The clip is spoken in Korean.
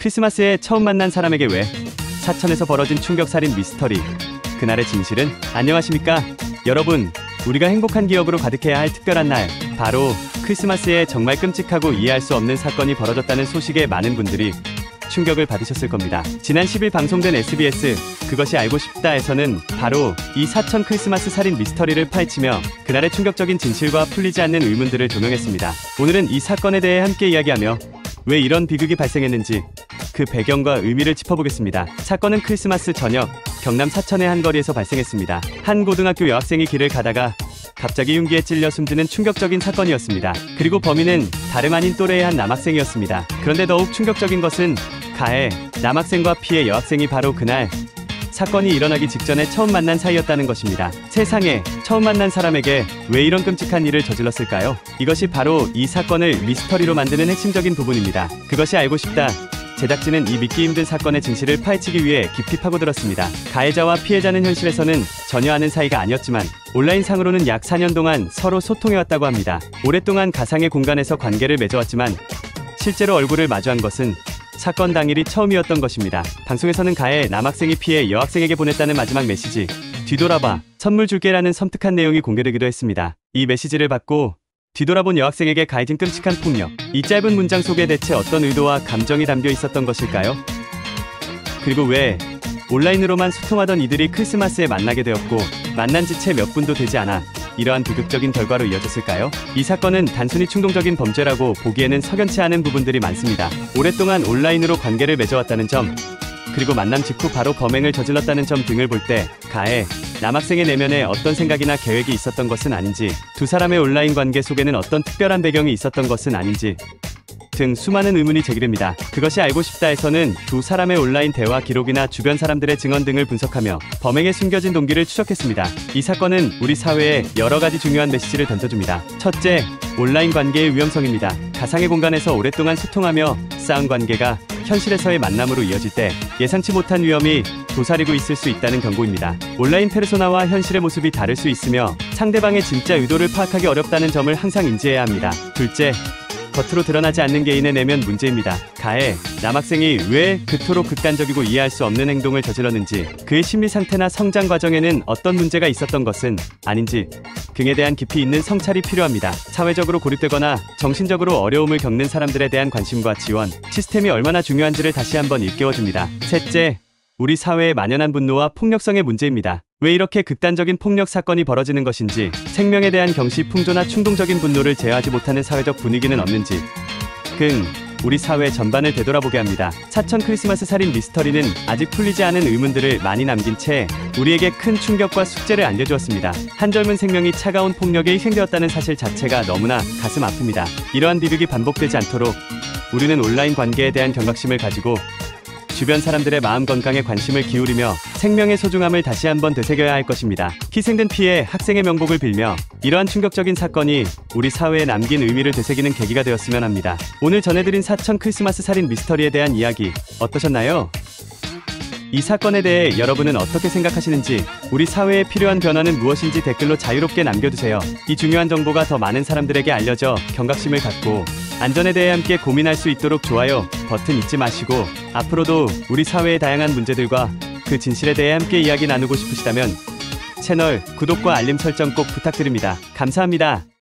크리스마스에 처음 만난 사람에게 왜? 사천에서 벌어진 충격살인 미스터리. 그날의 진실은? 안녕하십니까? 여러분, 우리가 행복한 기억으로 가득해야 할 특별한 날, 바로 크리스마스에 정말 끔찍하고 이해할 수 없는 사건이 벌어졌다는 소식에 많은 분들이 충격을 받으셨을 겁니다. 지난 10일 방송된 SBS 그것이 알고 싶다에서는 바로 이 사천 크리스마스 살인 미스터리를 파헤치며 그날의 충격적인 진실과 풀리지 않는 의문들을 조명했습니다. 오늘은 이 사건에 대해 함께 이야기하며 왜 이런 비극이 발생했는지 그 배경과 의미를 짚어보겠습니다. 사건은 크리스마스 저녁 경남 사천의 한 거리에서 발생했습니다. 한 고등학교 여학생이 길을 가다가 갑자기 흉기에 찔려 숨지는 충격적인 사건이었습니다. 그리고 범인은 다름 아닌 또래의 한 남학생이었습니다. 그런데 더욱 충격적인 것은 가해 남학생과 피해 여학생이 바로 그날 사건이 일어나기 직전에 처음 만난 사이였다는 것입니다. 세상에, 처음 만난 사람에게 왜 이런 끔찍한 일을 저질렀을까요? 이것이 바로 이 사건을 미스터리로 만드는 핵심적인 부분입니다. 그것이 알고 싶다. 제작진은 이 믿기 힘든 사건의 진실을 파헤치기 위해 깊이 파고들었습니다. 가해자와 피해자는 현실에서는 전혀 아는 사이가 아니었지만 온라인상으로는 약 4년 동안 서로 소통해왔다고 합니다. 오랫동안 가상의 공간에서 관계를 맺어왔지만 실제로 얼굴을 마주한 것은 사건 당일이 처음이었던 것입니다. 방송에서는 가해 남학생이 피해 여학생에게 보냈다는 마지막 메시지, 뒤돌아봐, 선물 줄게라는 섬뜩한 내용이 공개되기도 했습니다. 이 메시지를 받고 뒤돌아본 여학생에게 가해진 끔찍한 폭력. 이 짧은 문장 속에 대체 어떤 의도와 감정이 담겨 있었던 것일까요? 그리고 왜 온라인으로만 소통하던 이들이 크리스마스에 만나게 되었고 만난 지 채 몇 분도 되지 않아 이러한 비극적인 결과로 이어졌을까요? 이 사건은 단순히 충동적인 범죄라고 보기에는 석연치 않은 부분들이 많습니다. 오랫동안 온라인으로 관계를 맺어왔다는 점, 그리고 만남 직후 바로 범행을 저질렀다는 점 등을 볼 때 가해 남학생의 내면에 어떤 생각이나 계획이 있었던 것은 아닌지, 두 사람의 온라인 관계 속에는 어떤 특별한 배경이 있었던 것은 아닌지 등 수많은 의문이 제기됩니다. 그것이 알고 싶다에서는 두 사람의 온라인 대화 기록이나 주변 사람들의 증언 등을 분석하며 범행에 숨겨진 동기를 추적했습니다. 이 사건은 우리 사회에 여러 가지 중요한 메시지를 던져줍니다. 첫째, 온라인 관계의 위험성입니다. 가상의 공간에서 오랫동안 소통하며 쌓은 관계가 현실에서의 만남으로 이어질 때 예상치 못한 위험이 도사리고 있을 수 있다는 경고입니다. 온라인 페르소나와 현실의 모습이 다를 수 있으며 상대방의 진짜 의도를 파악하기 어렵다는 점을 항상 인지해야 합니다. 둘째, 겉으로 드러나지 않는 개인의 내면 문제입니다. 가해 남학생이 왜 그토록 극단적이고 이해할 수 없는 행동을 저질렀는지, 그의 심리 상태나 성장 과정에는 어떤 문제가 있었던 것은 아닌지 등에 대한 깊이 있는 성찰이 필요합니다. 사회적으로 고립되거나 정신적으로 어려움을 겪는 사람들에 대한 관심과 지원, 시스템이 얼마나 중요한지를 다시 한번 일깨워줍니다. 셋째, 우리 사회에 만연한 분노와 폭력성의 문제입니다. 왜 이렇게 극단적인 폭력 사건이 벌어지는 것인지, 생명에 대한 경시, 풍조나 충동적인 분노를 제어하지 못하는 사회적 분위기는 없는지 등 우리 사회 전반을 되돌아보게 합니다. 사천 크리스마스 살인 미스터리는 아직 풀리지 않은 의문들을 많이 남긴 채 우리에게 큰 충격과 숙제를 안겨주었습니다. 한 젊은 생명이 차가운 폭력에 희생되었다는 사실 자체가 너무나 가슴 아픕니다. 이러한 비극이 반복되지 않도록 우리는 온라인 관계에 대한 경각심을 가지고 주변 사람들의 마음 건강에 관심을 기울이며 생명의 소중함을 다시 한번 되새겨야 할 것입니다. 희생된 피해 학생의 명복을 빌며 이러한 충격적인 사건이 우리 사회에 남긴 의미를 되새기는 계기가 되었으면 합니다. 오늘 전해드린 사천 크리스마스 살인 미스터리에 대한 이야기 어떠셨나요? 이 사건에 대해 여러분은 어떻게 생각하시는지, 우리 사회에 필요한 변화는 무엇인지 댓글로 자유롭게 남겨주세요. 이 중요한 정보가 더 많은 사람들에게 알려져 경각심을 갖고 안전에 대해 함께 고민할 수 있도록 좋아요 버튼 잊지 마시고, 앞으로도 우리 사회의 다양한 문제들과 그 진실에 대해 함께 이야기 나누고 싶으시다면 채널 구독과 알림 설정 꼭 부탁드립니다. 감사합니다.